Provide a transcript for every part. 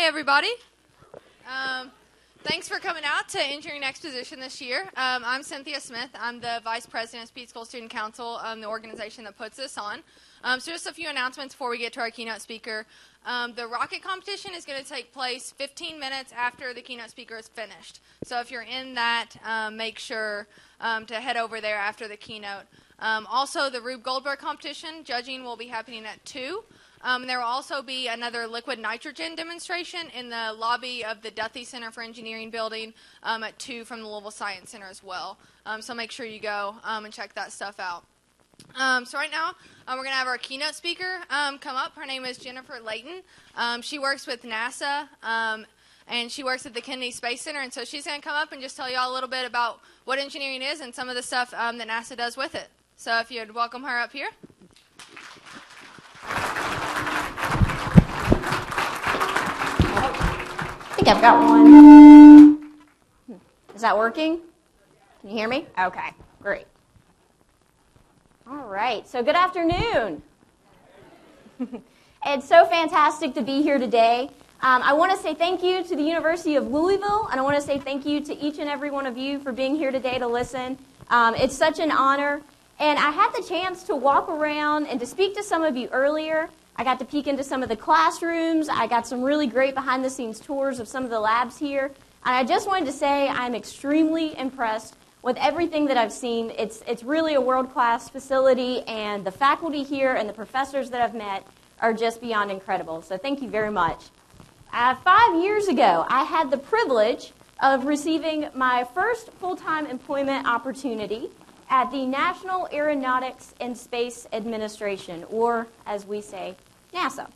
everybody. Thanks for coming out to Engineering Exposition this year. I'm Cynthia Smith. I'm the Vice President of Speed School Student Council, the organization that puts this on. So just a few announcements before we get to our keynote speaker. The rocket competition is going to take place 15 minutes after the keynote speaker is finished. So if you're in that, make sure to head over there after the keynote. Also, the Rube Goldberg competition, judging will be happening at 2. There will also be another liquid nitrogen demonstration in the lobby of the Duthie Center for Engineering building at 2 from the Louisville Science Center as well. So make sure you go and check that stuff out. So right now, we're going to have our keynote speaker come up. Her name is Jennifer Layton. She works with NASA, and she works at the Kennedy Space Center. And so she's going to come up and just tell you all a little bit about what engineering is and some of the stuff that NASA does with it. So if you'd welcome her up here. I think I've got one. Is that working? Can you hear me? Okay, great. All right, so good afternoon. It's so fantastic to be here today. I want to say thank you to the University of Louisville, and I want to say thank you to each and every one of you for being here today to listen. It's such an honor. And I had the chance to walk around and to speak to some of you earlier. I got to peek into some of the classrooms. I got some really great behind-the-scenes tours of some of the labs here. And I just wanted to say I'm extremely impressed with everything that I've seen. It's really a world-class facility, and the faculty here and the professors that I've met are just beyond incredible. So thank you very much. 5 years ago, I had the privilege of receiving my first full-time employment opportunity at the National Aeronautics and Space Administration, or as we say, NASA.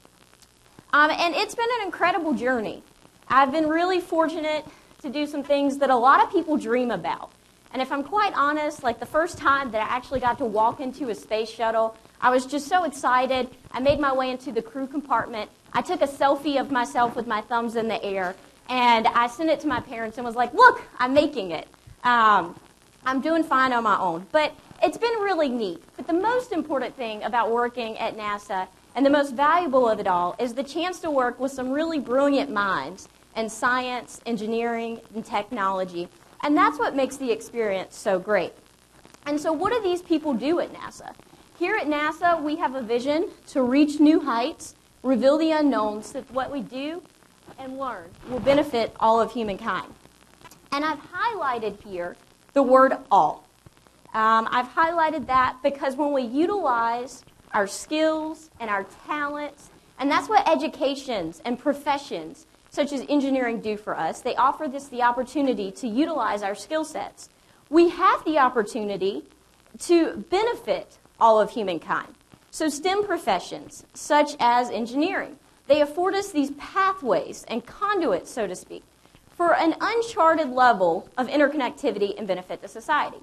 And it's been an incredible journey. I've been really fortunate to do some things that a lot of people dream about. And if I'm quite honest, like the first time that I actually got to walk into a space shuttle, I was just so excited. I made my way into the crew compartment. I took a selfie of myself with my thumbs in the air, and I sent it to my parents and was like, look, I'm making it. I'm doing fine on my own. But it's been really neat. But the most important thing about working at NASA, and the most valuable of it all, is the chance to work with some really brilliant minds in science, engineering, and technology. And that's what makes the experience so great. And so what do these people do at NASA? Here at NASA, we have a vision to reach new heights, reveal the unknown, so that what we do and learn will benefit all of humankind. And I've highlighted here the word all. I've highlighted that because when we utilize our skills and our talents, and that's what educations and professions such as engineering do for us, they offer us the opportunity to utilize our skill sets. We have the opportunity to benefit all of humankind. So STEM professions, such as engineering, they afford us these pathways and conduits, so to speak, for an uncharted level of interconnectivity and benefit to society.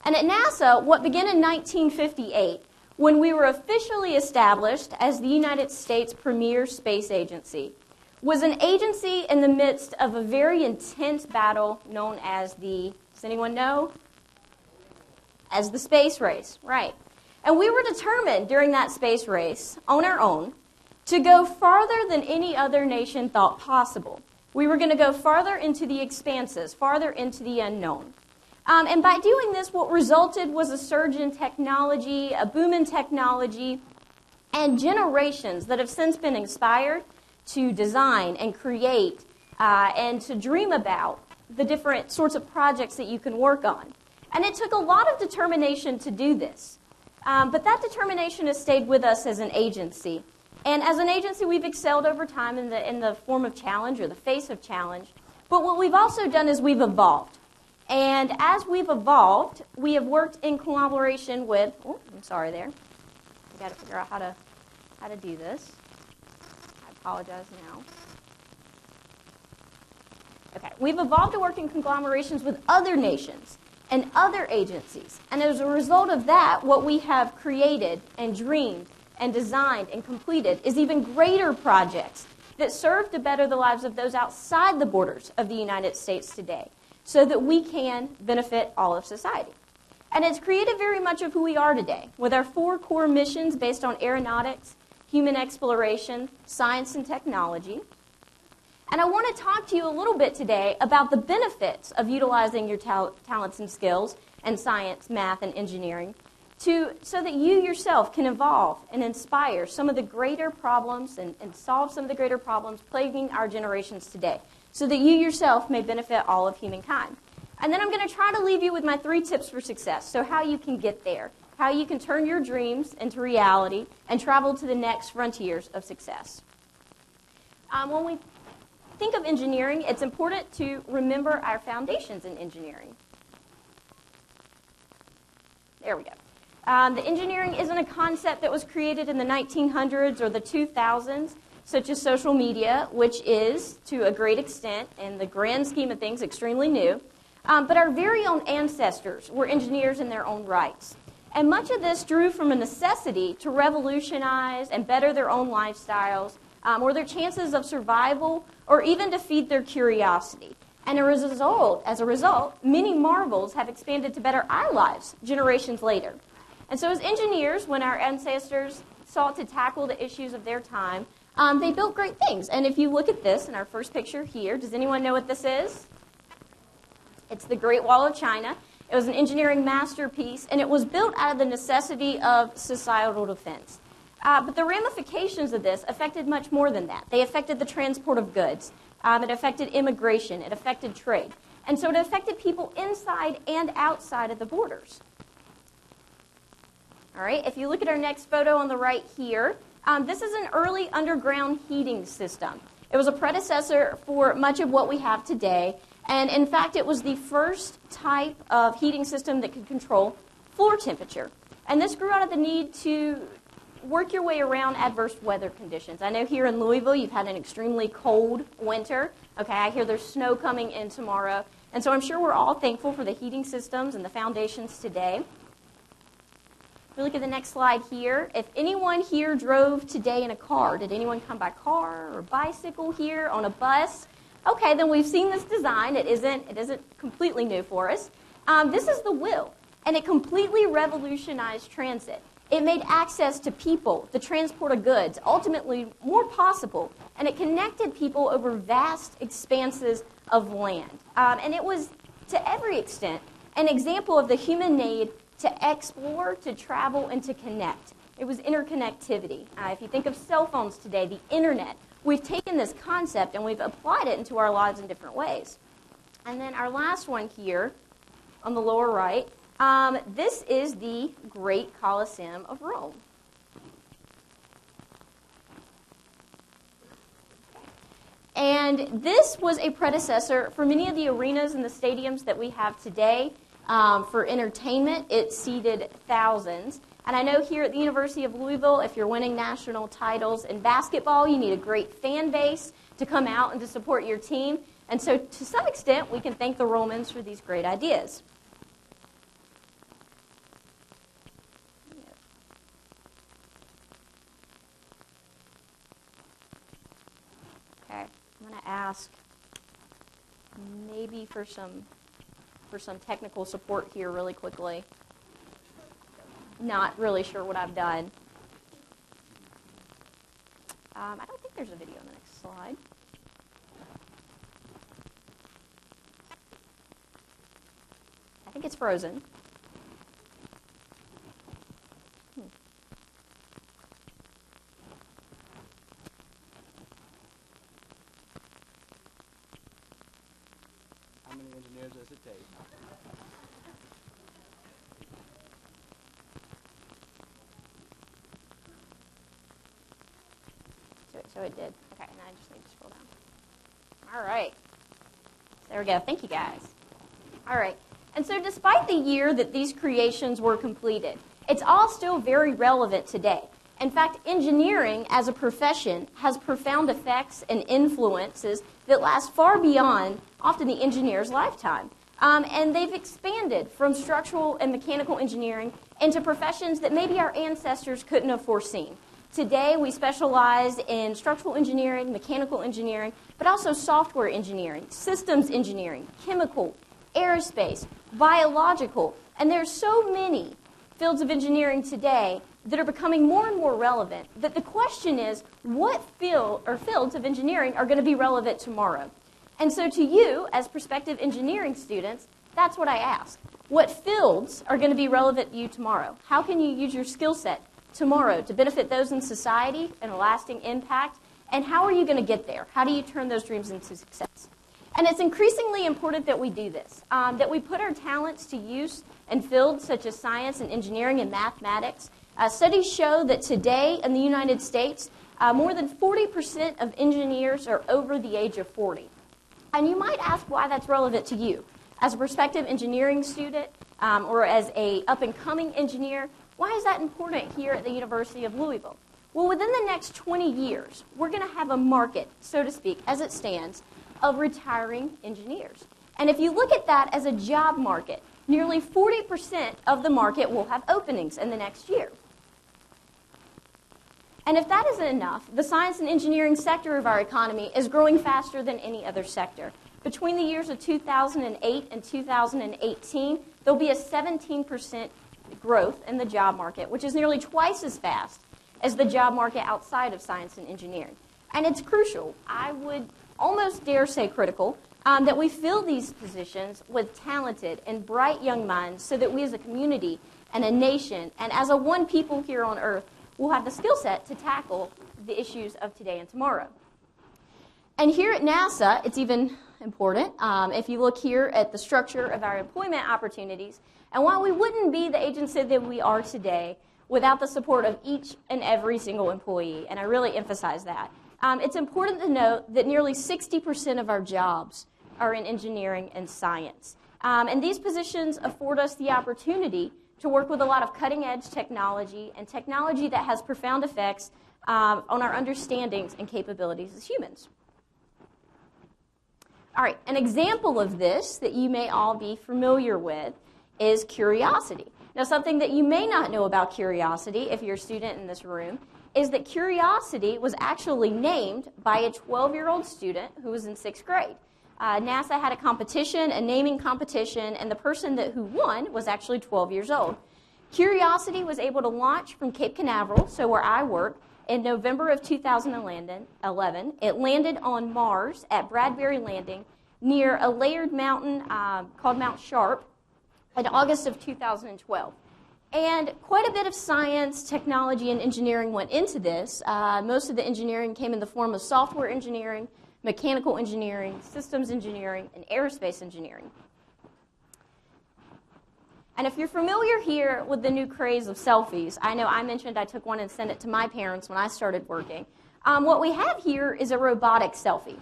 And at NASA, what began in 1958, when we were officially established as the United States' premier space agency, was an agency in the midst of a very intense battle known as the, does anyone know? As the space race, right. And we were determined during that space race, on our own, to go farther than any other nation thought possible. We were going to go farther into the expanses, farther into the unknown. And by doing this, what resulted was a surge in technology, a boom in technology, and generations that have since been inspired to design and create and to dream about the different sorts of projects that you can work on. And it took a lot of determination to do this. But that determination has stayed with us as an agency. And as an agency, we've excelled over time in the form of challenge or the face of challenge. But what we've also done is we've evolved. And as we've evolved, we have worked in collaboration with, I've got to figure out how to do this. I apologize now. Okay, we've evolved to work in conglomerations with other nations and other agencies. And as a result of that, what we have created and dreamed and designed and completed is even greater projects that serve to better the lives of those outside the borders of the United States today so that we can benefit all of society. And it's created very much of who we are today with our 4 core missions based on aeronautics, human exploration, science and technology. And I want to talk to you a little bit today about the benefits of utilizing your talents and skills in science, math, and engineering so that you yourself can evolve and inspire some of the greater problems and solve some of the greater problems plaguing our generations today, so that you yourself may benefit all of humankind. And then I'm going to try to leave you with my 3 tips for success, so how you can get there, how you can turn your dreams into reality and travel to the next frontiers of success. When we think of engineering, it's important to remember our foundations in engineering. There we go. The engineering isn't a concept that was created in the 1900s or the 2000s, such as social media, which is, to a great extent, in the grand scheme of things, extremely new. But our very own ancestors were engineers in their own rights. And much of this drew from a necessity to revolutionize and better their own lifestyles, or their chances of survival, or even to feed their curiosity. And as a result, many marvels have expanded to better our lives generations later. And so as engineers, when our ancestors sought to tackle the issues of their time, they built great things. And if you look at this in our first picture here, does anyone know what this is? It's the Great Wall of China. It was an engineering masterpiece, and it was built out of the necessity of societal defense. But the ramifications of this affected much more than that. They affected the transport of goods. It affected immigration. It affected trade. And so it affected people inside and outside of the borders. All right, if you look at our next photo on the right here, this is an early underground heating system. It was a predecessor for much of what we have today. And in fact, it was the first type of heating system that could control floor temperature. And this grew out of the need to work your way around adverse weather conditions. I know here in Louisville, you've had an extremely cold winter. Okay, I hear there's snow coming in tomorrow. And so I'm sure we're all thankful for the heating systems and the foundations today. If we look at the next slide here, if anyone here drove today in a car, did anyone come by car or bicycle here, on a bus? Okay, then we've seen this design. It isn't completely new for us. This is the wheel, and it completely revolutionized transit. It made access to people, the transport of goods, ultimately more possible, and it connected people over vast expanses of land. And it was, to every extent, an example of the human need to explore, to travel, and to connect. It was interconnectivity. If you think of cell phones today, the internet, we've taken this concept and we've applied it into our lives in different ways. And then our last one here on the lower right, this is the Great Colosseum of Rome. And this was a predecessor for many of the arenas and the stadiums that we have today. For entertainment, it seated thousands. And I know here at the University of Louisville, if you're winning national titles in basketball, you need a great fan base to come out and to support your team. And so to some extent, we can thank the Romans for these great ideas. Okay, I'm going to ask maybe for some technical support here really quickly. Not really sure what I've done. I don't think there's a video on the next slide. I think it's frozen. How many engineers does it take? So it did. Okay, and I just need to scroll down. All right. There we go. Thank you, guys. All right. And so despite the year that these creations were completed, it's all still very relevant today. In fact, engineering as a profession has profound effects and influences that last far beyond often the engineer's lifetime. And they've expanded from structural and mechanical engineering into professions that maybe our ancestors couldn't have foreseen. Today, we specialize in structural engineering, mechanical engineering, but also software engineering, systems engineering, chemical, aerospace, biological, and there's so many fields of engineering today that are becoming more and more relevant, that the question is, what field or fields of engineering are going to be relevant tomorrow? And so to you, as prospective engineering students, that's what I ask. What fields are going to be relevant to you tomorrow? How can you use your skill set tomorrow to benefit those in society and a lasting impact? And how are you going to get there? How do you turn those dreams into success? And it's increasingly important that we do this, that we put our talents to use in fields such as science and engineering and mathematics. Studies show that today in the United States, more than 40% of engineers are over the age of 40. And you might ask why that's relevant to you. As a prospective engineering student or as an up-and-coming engineer, why is that important here at the University of Louisville? Well, within the next 20 years, we're going to have a market, so to speak, as it stands, of retiring engineers. And if you look at that as a job market, nearly 40% of the market will have openings in the next year. And if that isn't enough, the science and engineering sector of our economy is growing faster than any other sector. Between the years of 2008 and 2018, there'll be a 17% growth in the job market, which is nearly twice as fast as the job market outside of science and engineering. And it's crucial, I would almost dare say critical, that we fill these positions with talented and bright young minds so that we as a community and a nation and as a one people here on earth will have the skill set to tackle the issues of today and tomorrow. And here at NASA, it's even important. If you look here at the structure of our employment opportunities, and while we wouldn't be the agency that we are today without the support of each and every single employee, and I really emphasize that, it's important to note that nearly 60% of our jobs are in engineering and science. And these positions afford us the opportunity to work with a lot of cutting-edge technology and technology that has profound effects on our understandings and capabilities as humans. All right, an example of this that you may all be familiar with is curiosity. Now, something that you may not know about curiosity, if you're a student in this room, is that curiosity was actually named by a 12-year-old student who was in 6th grade. NASA had a competition, a naming competition, and the person who won was actually 12 years old. Curiosity was able to launch from Cape Canaveral, so where I work, in November of 2011. It landed on Mars at Bradbury Landing near a layered mountain called Mount Sharp in August of 2012. And quite a bit of science, technology, and engineering went into this. Most of the engineering came in the form of software engineering, mechanical engineering, systems engineering, and aerospace engineering. And if you're familiar here with the new craze of selfies, I know I mentioned I took one and sent it to my parents when I started working. What we have here is a robotic selfie.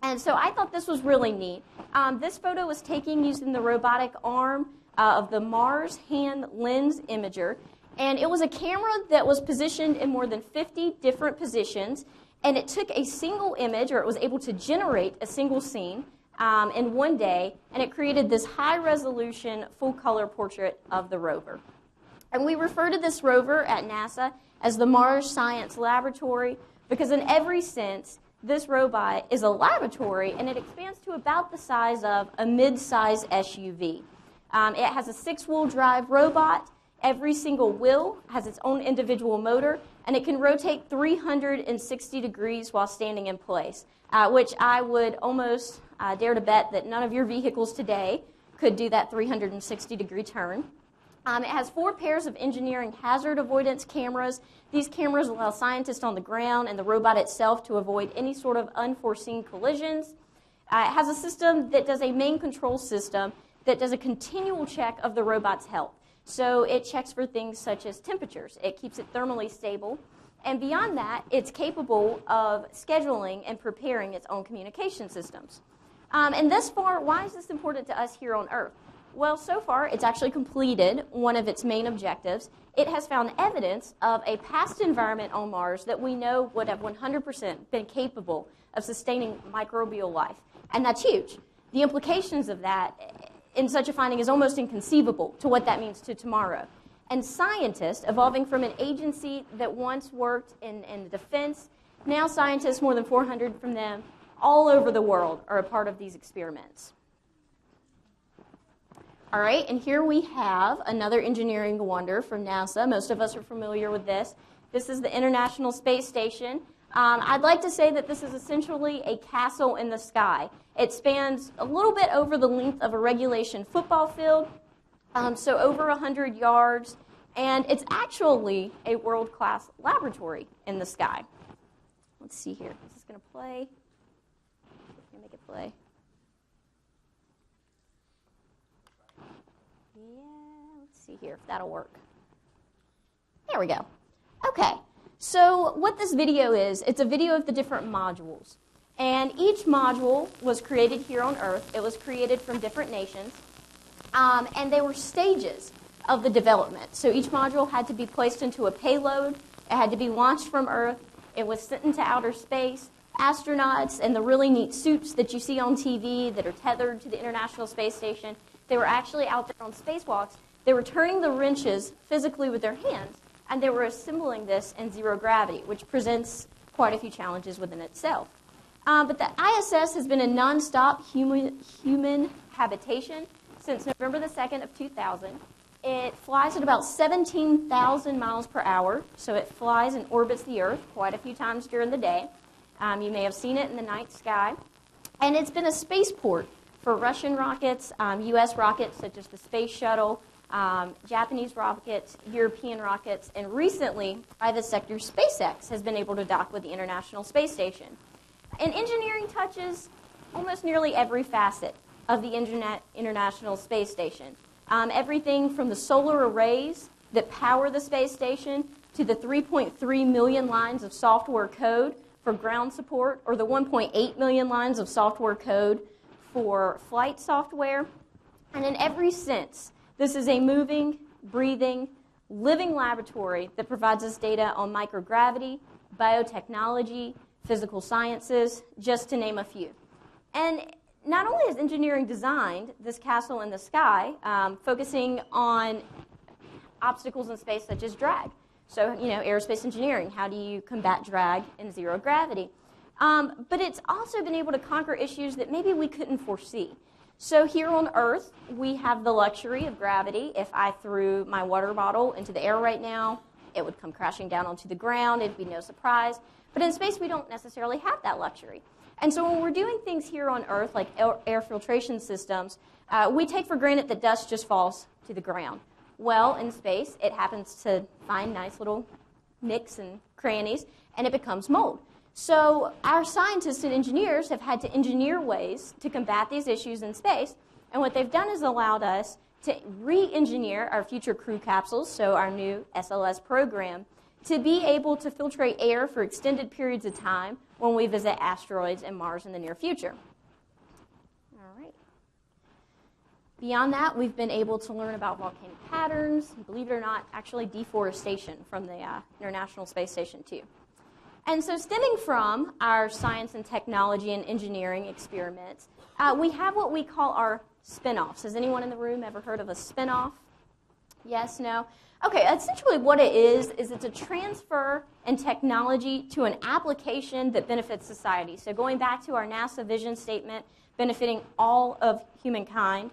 And so I thought this was really neat. This photo was taken using the robotic arm of the Mars Hand Lens Imager. And it was a camera that was positioned in more than 50 different positions. And it took a single image, or it was able to generate a single scene in one day. And it created this high-resolution, full-color portrait of the rover. And we refer to this rover at NASA as the Mars Science Laboratory because in every sense, this robot is a laboratory, and it expands to about the size of a mid-size SUV. It has a 6-wheel drive robot. Every single wheel has its own individual motor, and it can rotate 360 degrees while standing in place, which I would almost dare to bet that none of your vehicles today could do that 360-degree turn. It has 4 pairs of engineering hazard avoidance cameras. These cameras allow scientists on the ground and the robot itself to avoid any sort of unforeseen collisions. It has a system that does a main control system that does a continual check of the robot's health. So it checks for things such as temperatures. It keeps it thermally stable. And beyond that, it's capable of scheduling and preparing its own communication systems. And thus far, why is this important to us here on Earth? Well, so far, it's actually completed one of its main objectives. It has found evidence of a past environment on Mars that we know would have 100% been capable of sustaining microbial life. And that's huge. The implications of that in such a finding is almost inconceivable to what that means to tomorrow. And scientists, evolving from an agency that once worked in defense, now scientists, more than 400 from them, all over the world are a part of these experiments. All right, and here we have another engineering wonder from NASA. Most of us are familiar with this. This is the International Space Station. I'd like to say that this is essentially a castle in the sky. It spans a little bit over the length of a regulation football field, so over 100 yards, and it's actually a world-class laboratory in the sky. Let's see here. Is this going to play? Let me make it play. Let's see here if that'll work. There we go. Okay, so what this video is, it's a video of the different modules. And each module was created here on Earth. It was created from different nations. And they were stages of the development. So each module had to be placed into a payload. It had to be launched from Earth. It was sent into outer space. Astronauts and the really neat suits that you see on TV that are tethered to the International Space Station, they were actually out there on spacewalks. They were turning the wrenches physically with their hands, and they were assembling this in zero gravity, which presents quite a few challenges within itself. But the ISS has been a nonstop human habitation since November the 2nd of 2000. It flies at about 17,000 miles per hour, so it flies and orbits the Earth quite a few times during the day. You may have seen it in the night sky. And it's been a spaceport for Russian rockets, U.S. rockets such as the Space Shuttle, Japanese rockets, European rockets, and recently, private sector SpaceX has been able to dock with the International Space Station. And engineering touches almost nearly every facet of the International Space Station. Everything from the solar arrays that power the space station to the 3.3 million lines of software code for ground support, or the 1.8 million lines of software code for flight software. And in every sense, this is a moving, breathing, living laboratory that provides us data on microgravity, biotechnology, physical sciences, just to name a few. And not only has engineering designed this castle in the sky, focusing on obstacles in space such as drag. So, aerospace engineering, how do you combat drag in zero gravity? But it's also been able to conquer issues that maybe we couldn't foresee. So here on Earth, we have the luxury of gravity. If I threw my water bottle into the air right now, it would come crashing down onto the ground. It'd be no surprise. But in space, we don't necessarily have that luxury. And so when we're doing things here on Earth, like air filtration systems, we take for granted that dust just falls to the ground. Well, in space, it happens to find nice little nicks and crannies, and it becomes mold. So our scientists and engineers have had to engineer ways to combat these issues in space, and what they've done is allowed us to re-engineer our future crew capsules, so our new SLS program, to be able to filtrate air for extended periods of time when we visit asteroids and Mars in the near future. All right. Beyond that, we've been able to learn about volcanic patterns, believe it or not, actually deforestation from the International Space Station too. And so stemming from our science and technology and engineering experiments, we have what we call our spin-offs. Has anyone in the room ever heard of a spin-off? Yes, no? Okay, essentially what it is it's a transfer in technology to an application that benefits society. So going back to our NASA vision statement, benefiting all of humankind.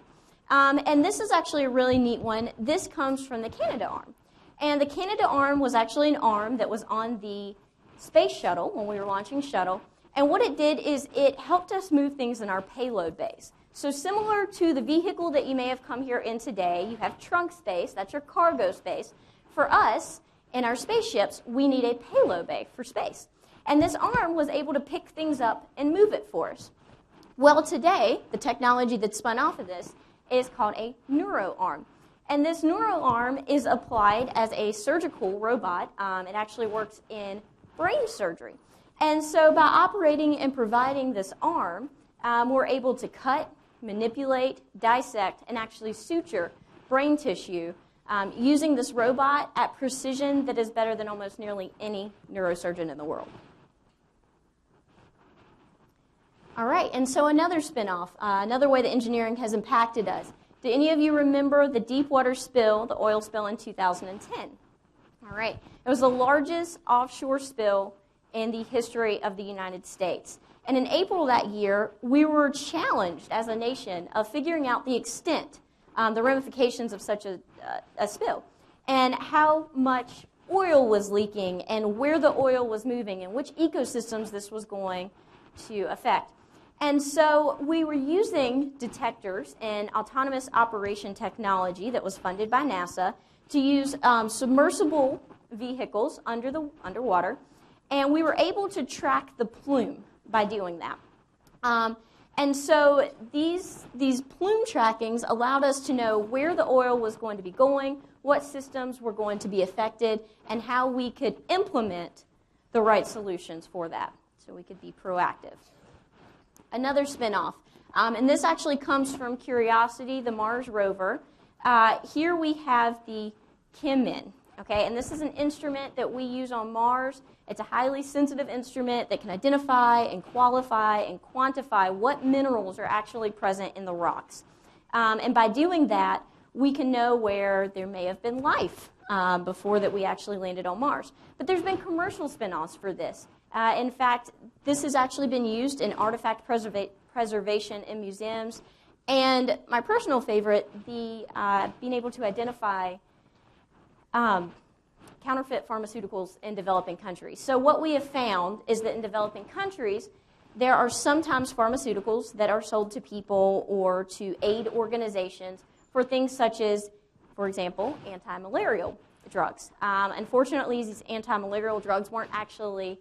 And this is actually a really neat one. This comes from the Canadarm. And the Canadarm was actually an arm that was on the Space Shuttle when we were launching Shuttle. And what it did is it helped us move things in our payload bays. So similar to the vehicle that you may have come here in today, you have trunk space, that's your cargo space. For us, in our spaceships, we need a payload bay for space. And this arm was able to pick things up and move it for us. Well, today, the technology that's spun off of this is called a neuroarm. And this neuroarm is applied as a surgical robot. It actually works in brain surgery. And so by operating and providing this arm, we're able to cut, manipulate, dissect, and actually suture brain tissue using this robot at precision that is better than almost nearly any neurosurgeon in the world. All right, and so another spin-off, another way that engineering has impacted us. Do any of you remember the Deepwater spill, the oil spill in 2010? All right, it was the largest offshore spill in the history of the United States. And in April that year, we were challenged as a nation of figuring out the extent the ramifications of such a spill, and how much oil was leaking and where the oil was moving and which ecosystems this was going to affect. And so we were using detectors and autonomous operation technology that was funded by NASA to use submersible vehicles underwater, and we were able to track the plume by doing that. And so these plume trackings allowed us to know where the oil was going to be going, what systems were going to be affected, and how we could implement the right solutions for that, so we could be proactive. Another spinoff, and this actually comes from Curiosity, the Mars rover. Here we have the ChemIn, okay, and this is an instrument that we use on Mars. It's a highly sensitive instrument that can identify and qualify and quantify what minerals are actually present in the rocks. And by doing that, we can know where there may have been life before that we actually landed on Mars. But there's been commercial spin-offs for this. In fact, this has actually been used in artifact preservation in museums. And my personal favorite, being able to identify counterfeit pharmaceuticals in developing countries. So what we have found is that in developing countries, there are sometimes pharmaceuticals that are sold to people or to aid organizations for things such as, for example, anti-malarial drugs. Unfortunately, these anti-malarial drugs weren't actually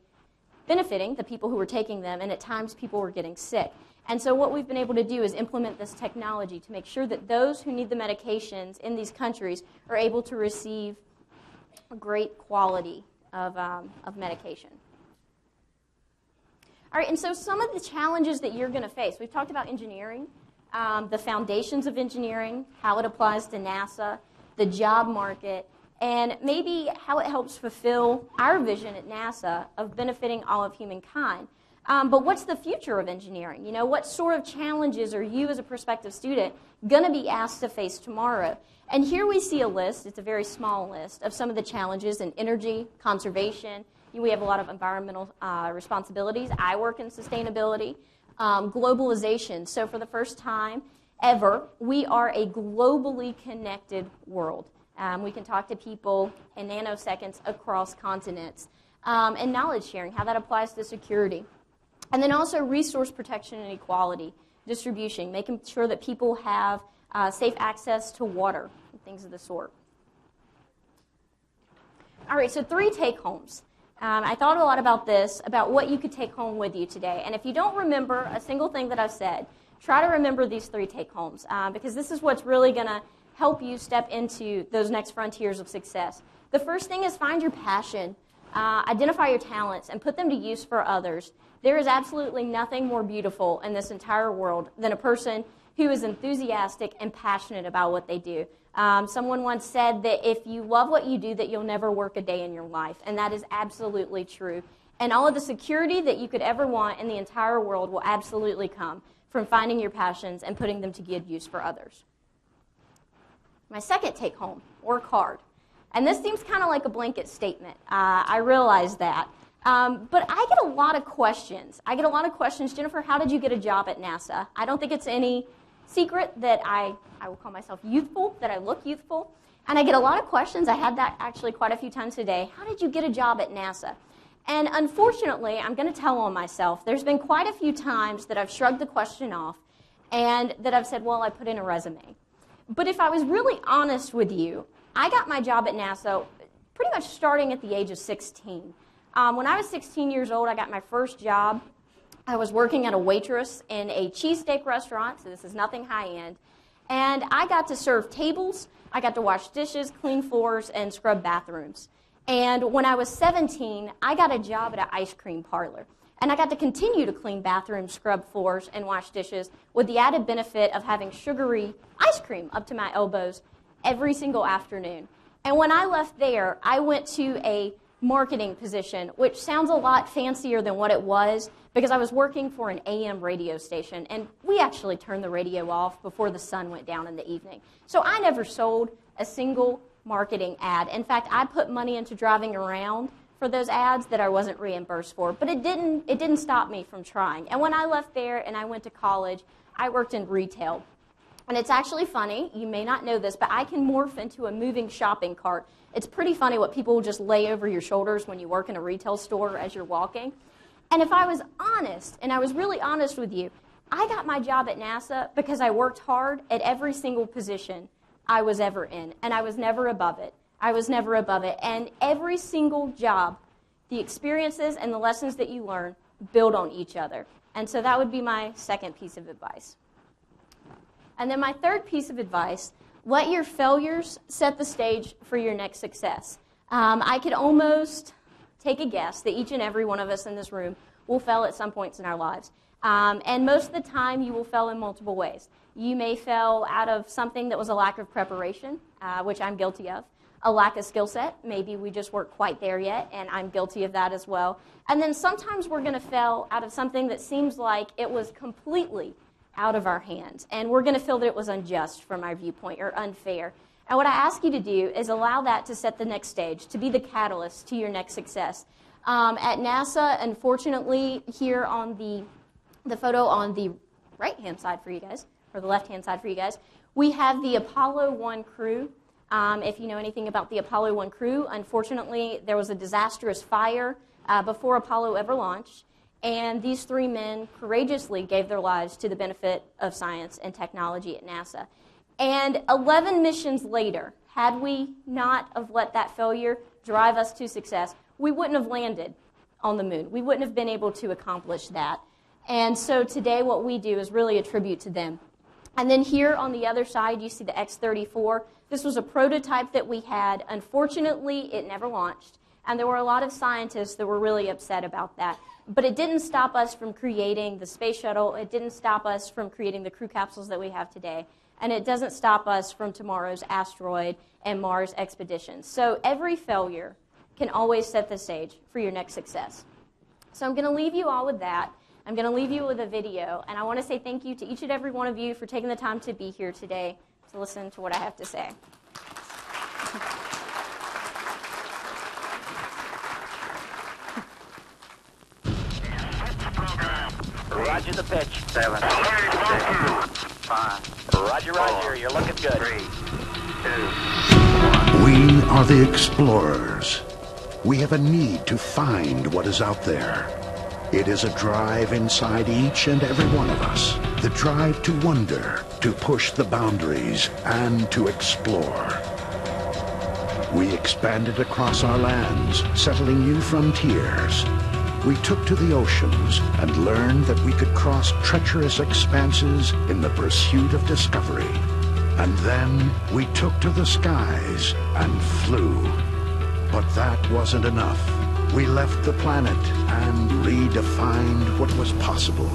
benefiting the people who were taking them, and at times people were getting sick. And so what we've been able to do is implement this technology to make sure that those who need the medications in these countries are able to receive a great quality of medication. All right, and so some of the challenges that you're going to face, we've talked about engineering, the foundations of engineering, how it applies to NASA, the job market, and maybe how it helps fulfill our vision at NASA of benefiting all of humankind. But what's the future of engineering? You know, what sort of challenges are you as a prospective student going to be asked to face tomorrow? And here we see a list, it's a very small list, of some of the challenges in energy, conservation. We have a lot of environmental responsibilities. I work in sustainability. Globalization. So for the first time ever, we are a globally connected world. We can talk to people in nanoseconds across continents. And knowledge sharing, how that applies to security. And then also resource protection and equality, distribution, making sure that people have safe access to water, and things of the sort. All right, so 3 take-homes. I thought a lot about this, about what you could take home with you today. And if you don't remember a single thing that I've said, try to remember these 3 take-homes, because this is what's really going to help you step into those next frontiers of success. The first thing is find your passion, identify your talents, and put them to use for others. There is absolutely nothing more beautiful in this entire world than a person who is enthusiastic and passionate about what they do. Someone once said that if you love what you do, that you'll never work a day in your life, and that is absolutely true. And all of the security that you could ever want in the entire world will absolutely come from finding your passions and putting them to good use for others. My second take-home, work hard. And this seems kind of like a blanket statement. I realize that. But I get a lot of questions. Jennifer, how did you get a job at NASA? I don't think it's any secret that I will call myself youthful, that I look youthful. And I get a lot of questions. I had that actually quite a few times today. How did you get a job at NASA? And unfortunately, I'm going to tell on myself. There's been quite a few times that I've shrugged the question off and that I've said, well, I put in a resume. But if I was really honest with you, I got my job at NASA pretty much starting at the age of 16. When I was 16 years old, I got my first job. I was working at a waitress in a cheesesteak restaurant, so this is nothing high-end. And I got to serve tables, I got to wash dishes, clean floors, and scrub bathrooms. And when I was 17, I got a job at an ice cream parlor. And I got to continue to clean bathrooms, scrub floors, and wash dishes with the added benefit of having sugary ice cream up to my elbows every single afternoon. And when I left there, I went to a marketing position, which sounds a lot fancier than what it was, because I was working for an AM radio station, and we actually turned the radio off before the sun went down in the evening. So I never sold a single marketing ad. In fact, I put money into driving around for those ads that I wasn't reimbursed for, but it didn't stop me from trying. And when I left there and I went to college, I worked in retail. And it's actually funny, you may not know this, but I can morph into a moving shopping cart. It's pretty funny what people will just lay over your shoulders when you work in a retail store as you're walking. And if I was honest, and I was really honest with you, I got my job at NASA because I worked hard at every single position I was ever in, and I was never above it. I was never above it. And every single job, the experiences and the lessons that you learn build on each other. And so that would be my second piece of advice. And then my third piece of advice, let your failures set the stage for your next success. I could almost take a guess that each and every one of us in this room will fail at some points in our lives. And most of the time, you will fail in multiple ways. You may fail out of something that was a lack of preparation, which I'm guilty of. A lack of skill set. Maybe we just weren't quite there yet, and I'm guilty of that as well. And then sometimes we're going to fail out of something that seems like it was completely out of our hands, and we're going to feel that it was unjust from our viewpoint or unfair. And what I ask you to do is allow that to set the next stage, to be the catalyst to your next success. At NASA, unfortunately, here on the photo on the right-hand side for you guys, or the left-hand side for you guys, we have the Apollo 1 crew. If you know anything about the Apollo 1 crew, unfortunately, there was a disastrous fire before Apollo ever launched. And these three men courageously gave their lives to the benefit of science and technology at NASA. And 11 missions later, had we not have let that failure drive us to success, we wouldn't have landed on the moon. We wouldn't have been able to accomplish that. And so today what we do is really a tribute to them. And then here on the other side, you see the X-34. This was a prototype that we had. Unfortunately, it never launched. And there were a lot of scientists that were really upset about that. But it didn't stop us from creating the space shuttle. It didn't stop us from creating the crew capsules that we have today. And it doesn't stop us from tomorrow's asteroid and Mars expeditions. So every failure can always set the stage for your next success. So I'm going to leave you all with that. I'm going to leave you with a video. And I want to say thank you to each and every one of you for taking the time to be here today to listen to what I have to say. Roger the pitch. 7, 6, 5. Roger, roger. You're looking good. 3, 2, 1. We are the explorers. We have a need to find what is out there. It is a drive inside each and every one of us. The drive to wonder, to push the boundaries, and to explore. We expanded across our lands, settling new frontiers. We took to the oceans and learned that we could cross treacherous expanses in the pursuit of discovery. And then we took to the skies and flew. But that wasn't enough. We left the planet and redefined what was possible.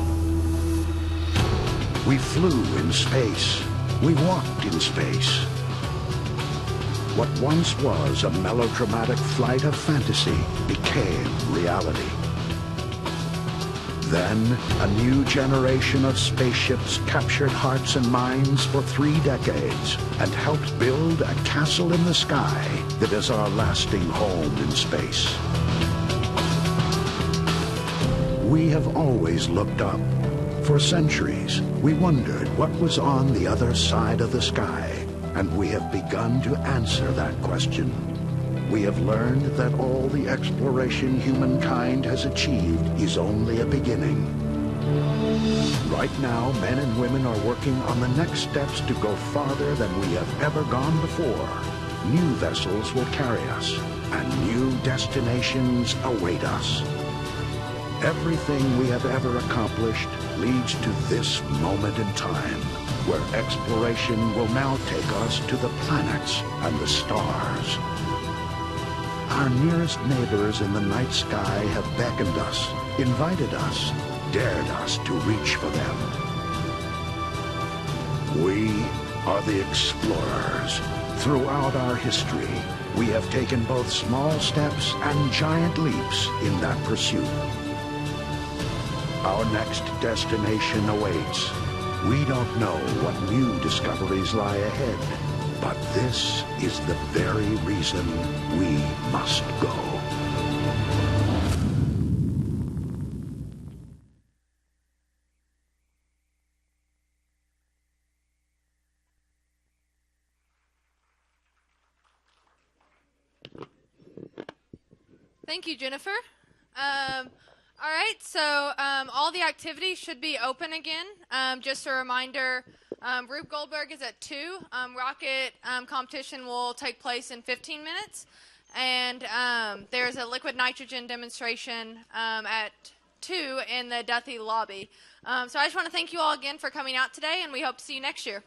We flew in space. We walked in space. What once was a melodramatic flight of fantasy became reality. Then, a new generation of spaceships captured hearts and minds for 3 decades and helped build a castle in the sky that is our lasting home in space. We have always looked up. For centuries, we wondered what was on the other side of the sky, and we have begun to answer that question. We have learned that all the exploration humankind has achieved is only a beginning. Right now, men and women are working on the next steps to go farther than we have ever gone before. New vessels will carry us, and new destinations await us. Everything we have ever accomplished leads to this moment in time, where exploration will now take us to the planets and the stars. Our nearest neighbors in the night sky have beckoned us, invited us, dared us to reach for them. We are the explorers. Throughout our history, we have taken both small steps and giant leaps in that pursuit. Our next destination awaits. We don't know what new discoveries lie ahead, but this is the very reason we must go. Thank you, Jennifer. All right, so all the activities should be open again. Just a reminder, Rube Goldberg is at 2. Rocket competition will take place in 15 minutes. And there's a liquid nitrogen demonstration at 2 in the Duthie lobby. So I just want to thank you all again for coming out today, and we hope to see you next year.